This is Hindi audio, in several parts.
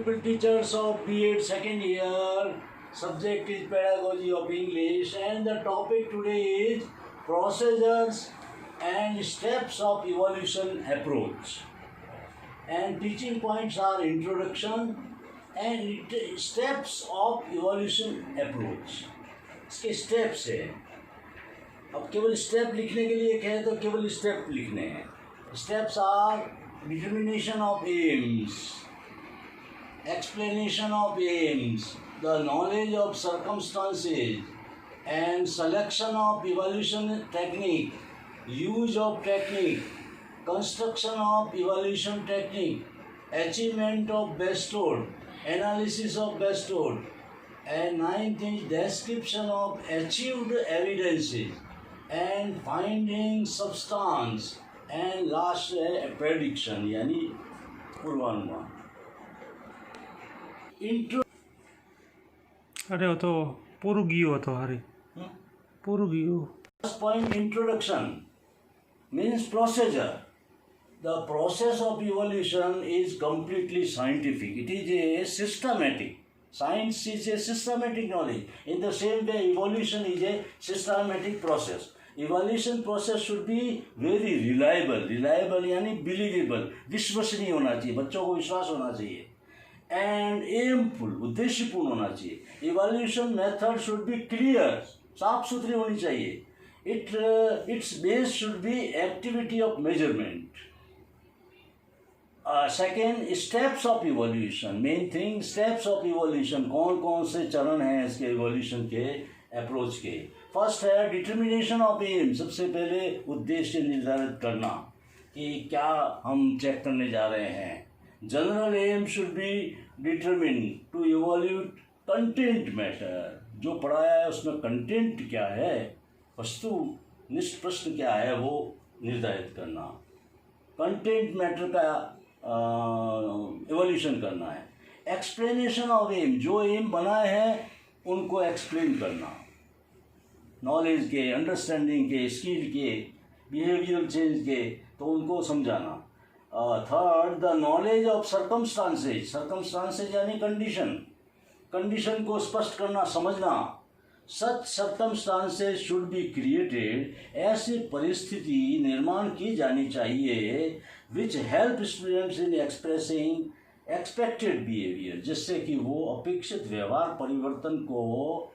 People teachers of B.Ed second year, subject is pedagogy of English, and the topic today is procedures and steps of evolution approach. And teaching points are introduction and steps of evolution approach. इसके steps है. अब केवल स्टेप लिखने के लिए कहे तो केवल स्टेप लिखने हैं. Steps are determination of aims, explanation of aims, the knowledge of circumstances, and selection of evaluation technique, use of technique, construction of evaluation technique, achievement of bestowed, analysis of bestowed, and ninth is description of achieved evidences, and finding substance, and last है prediction यानी पूर्वानुमान. इंट्रो अरे वो तो पूरु गयो तो हारे पूरु गयो. First point, introduction means procedure. The process of evolution is completely scientific. It is a systematic. Science is a systematic knowledge. In the same way, evolution is a systematic process. Evaluation process should be very reliable. Reliable यानी believable, विश्वसनीय होना चाहिए, बच्चों को विश्वास होना चाहिए. And aimful, उद्देश्यपूर्ण होना चाहिए. Evaluation method should be clear, साफ सुथरी होनी चाहिए. Its base should be activity of measurement. Second, steps of evolution. Main thing, steps of evolution. कौन कौन से चरण हैं इसके evolution के अप्रोच के. फर्स्ट है डिटर्मिनेशन ऑफ एम. सबसे पहले उद्देश्य निर्धारित करना कि क्या हम चेक करने जा रहे हैं. General aim should be determine to evaluate content matter. जो पढ़ाया है उसमें कंटेंट क्या है, वस्तुनिष्ठ प्रश्न क्या है, वो निर्धारित करना. कंटेंट मैटर का इवोल्यूशन करना है. एक्सप्लेनेशन ऑफ एम, जो एम बनाए हैं उनको एक्सप्लेन करना, नॉलेज के, अंडरस्टैंडिंग के, स्किल के, बिहेवियर चेंज के, तो उनको समझाना. Third, the knowledge of circumstances. Circumstances यानी कंडीशन, कंडीशन को स्पष्ट करना, समझना. सच सर्कमस्टांसेज शुड बी क्रिएटेड. ऐसी परिस्थिति निर्माण की जानी चाहिए which help students in expressing expected behaviour, जिससे कि वो अपेक्षित व्यवहार परिवर्तन को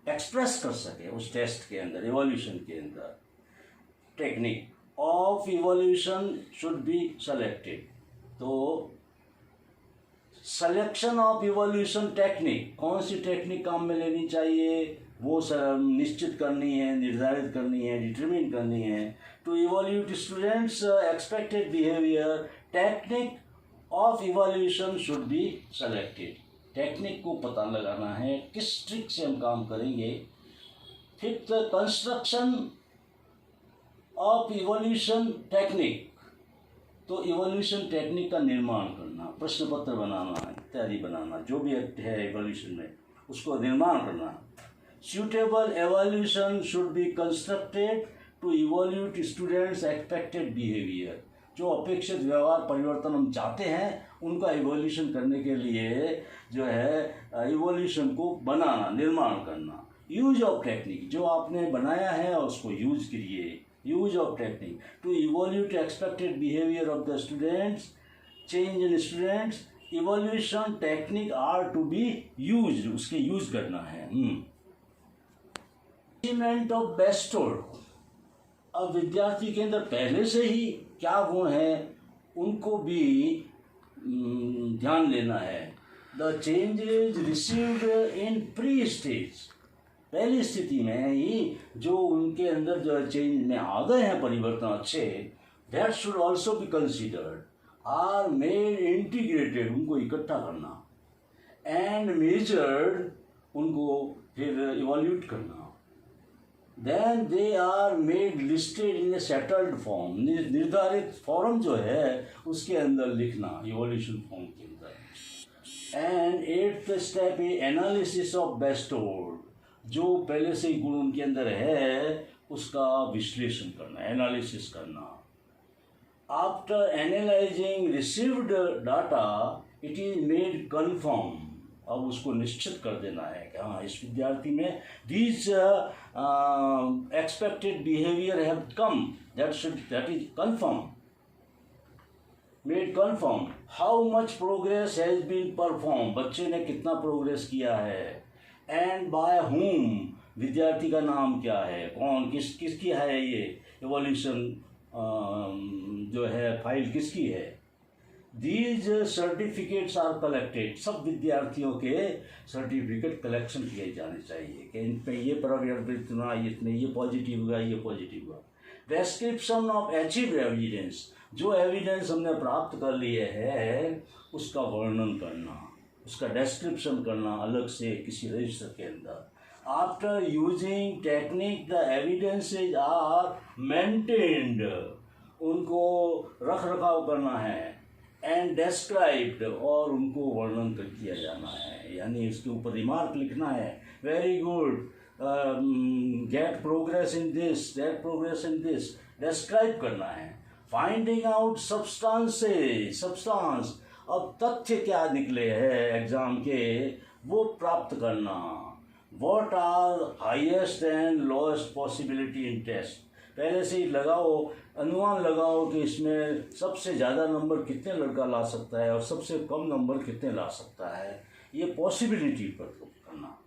एक्सप्रेस कर सके उस टेस्ट के अंदर, इवोल्यूशन के अंदर. Technique of evaluation should be selected. तो सिलेक्शन ऑफ इवोल्यूशन टेक्निक, कौन सी टेक्निक काम में लेनी चाहिए वो निश्चित करनी है, निर्धारित करनी है, डिटरमिन करनी है. To evaluate students expected behaviour, technique of evaluation should be selected. Technique को पता लगाना है, किस ट्रिक से हम काम करेंगे. Fifth, construction of evolution technique. तो इवोल्यूशन टेक्निक का निर्माण करना, प्रश्न पत्र बनाना, इत्यादि बनाना, जो भी है इवोल्यूशन में उसको निर्माण करना. suitable evaluation should be constructed to evaluate students expected behavior. जो अपेक्षित व्यवहार परिवर्तन हम चाहते हैं उनका इवोल्यूशन करने के लिए जो है इवोल्यूशन को बनाना, निर्माण करना. यूज ऑफ टेक्निक, जो आपने बनाया है उसको यूज करिए. Use of technique to evaluate expected behaviour of the students, change in students. Evaluation technique are to be use, उसके यूज करना है. Achievement of bestowed. अब विद्यार्थी के अंदर पहले से ही क्या गुण है उनको भी ध्यान लेना है. The changes received in pre stage. पहली स्थिति में ही जो उनके अंदर जो चेंज में आ गए हैं परिवर्तन अच्छे, that should also be considered. Are made integrated, उनको इकट्ठा करना. एंड मेजर्ड, उनको फिर इवोल्यूट करना. Then they are made listed in a settled form. निर्धारित फॉर्म जो है उसके अंदर लिखना, इवोल्यूशन फॉर्म के अंदर. And eighth step a analysis of bestowed. जो पहले से ही गुण उनके अंदर है उसका विश्लेषण करना, एनालिसिस करना. After analyzing received data, it is made confirm. अब उसको निश्चित कर देना है कि हाँ इस विद्यार्थी में these expected behaviour have come, that is confirm, made confirm. How much progress has been perform, बच्चे ने कितना प्रोग्रेस किया है, एंड बाय हुम, विद्यार्थी का नाम क्या है, कौन किसकी है ये इवोल्यूशन जो है फाइल किसकी है। दीज सर्टिफिकेट्स आर कलेक्टेड, सब विद्यार्थियों के सर्टिफिकेट कलेक्शन किए जाने चाहिए कि इन पे ये प्रवृत्ति इतना, इतने ये पॉजिटिव हुआ, ये पॉजिटिव हुआ। डिस्क्रिप्शन ऑफ अचीव एविडेंस, जो एविडेंस हमने प्राप्त कर लिए है उसका वर्णन करना, उसका डिस्क्रिप्शन करना अलग से किसी रजिस्टर के अंदर। After using technique the evidences are maintained, उनको रख रखाव करना है, एंड डिस्क्राइब्ड, और उनको वर्णन कर किया जाना है, यानी उसके ऊपर रिमार्क लिखना है, very good, get progress in this, get progress in this, describe करना है। फाइंडिंग आउट सब्सटेंस, अब तथ्य क्या निकले हैं एग्जाम के वो प्राप्त करना। What are highest and lowest possibility in test, पहले से ही लगाओ, अनुमान लगाओ कि इसमें सबसे ज़्यादा नंबर कितने लड़का ला सकता है और सबसे कम नंबर कितने ला सकता है, ये पॉसिबिलिटी पर करना।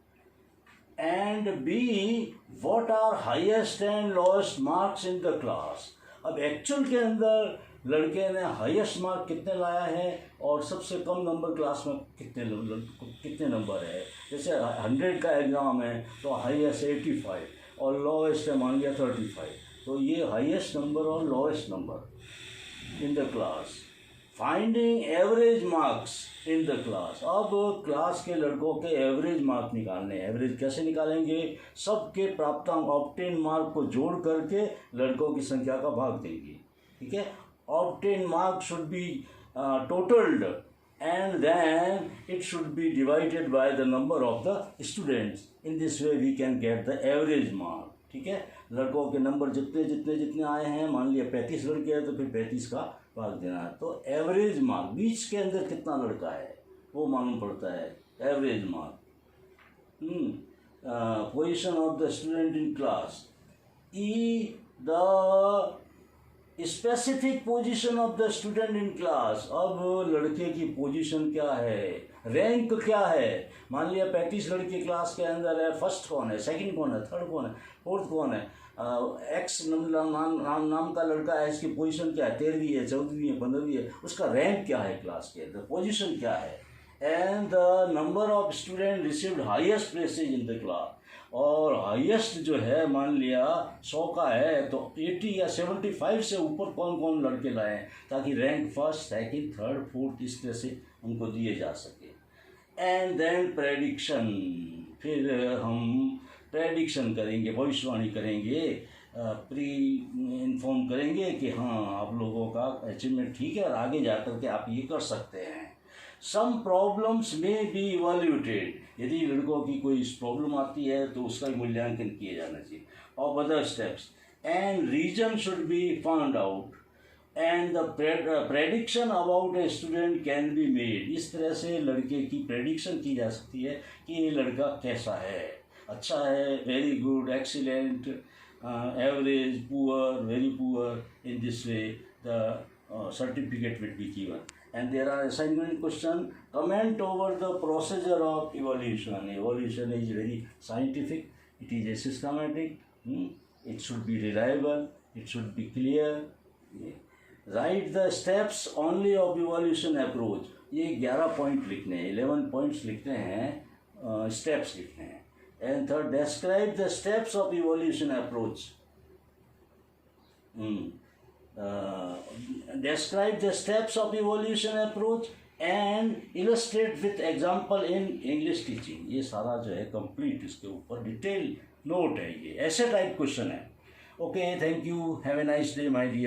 And B what are highest and lowest marks in the class, अब एक्चुअल के अंदर लड़के ने हाईएस्ट मार्क कितने लाया है और सबसे कम नंबर क्लास में कितने नंबर है। जैसे 100 का एग्ज़ाम है तो हाईएस्ट 85 और लोएस्ट है मान लिया 35, तो ये हाईएस्ट नंबर और lowest number in the class. Finding average marks in the class, अब क्लास के लड़कों के एवरेज मार्क निकालने। एवरेज कैसे निकालेंगे, सबके प्राप्तांक ऑब्टेन मार्क को जोड़ करके लड़कों की संख्या का भाग देंगे, ठीक है। Obtain mark should be टोटल्ड and then it should be divided by the number of the students. In this way we can get the average mark, ठीक है। लड़कों के नंबर जितने आए हैं, मान लिया 35 लड़के हैं तो फिर 35 का भाग देना है, तो एवरेज मार्क बीच के अंदर कितना लड़का है वो मालूम पड़ता है, average mark. Position of the student in class, E the specific position of the student in class, अब लड़के की पोजीशन क्या है, रैंक क्या है। मान लिया 35 लड़के क्लास के अंदर है, फर्स्ट कौन है, सेकंड कौन है, थर्ड कौन है, फोर्थ कौन है, एक्स नाम का लड़का है, इसकी पोजीशन क्या है, 13वीं है, 14वीं है, 15वीं है, उसका रैंक क्या है क्लास के अंदर, पोजीशन क्या है। And the number of student received highest places in the class, और हाईएस्ट जो है मान लिया 100 का है तो 80 या 75 से ऊपर कौन कौन लड़के लाए, ताकि rank first, second, third, fourth इस तरह से उनको दिए जा सके। एंड देन प्रेडिक्शन, फिर हम प्रेडिक्शन करेंगे, भविष्यवाणी करेंगे, प्री इन्फॉर्म करेंगे कि हाँ आप लोगों का अचीवमेंट ठीक है और आगे जा कर के आप ये कर सकते हैं। सम प्रॉब्लम्स में बी इवैल्यूएटेड, यदि लड़कों की कोई प्रॉब्लम आती है तो उसका मूल्यांकन किया जाना चाहिए। और other steps and reason should be found out and the prediction about a student can be made, इस तरह से लड़के की प्रेडिक्शन की जा सकती है कि ये लड़का कैसा है, अच्छा है, very good, excellent, average, poor, very poor. In this way the certificate will be given. And there are assignment question, comment over the procedure of evolution. Evolution is very scientific, it is a systematic, it should be reliable, it should be clear. Write the steps only of evolution approach. ये 11 पॉइंट लिखने हैं, 11 पॉइंट्स लिखने हैं, स्टेप्स लिखने हैं। And third, describe the steps of evolution approach. Describe the steps of evolution approach and illustrate with example in English teaching. ये सारा जो है कंप्लीट, इसके ऊपर डिटेल नोट है, ये ऐसे टाइप क्वेश्चन है। Okay, thank you, have a nice day my dear.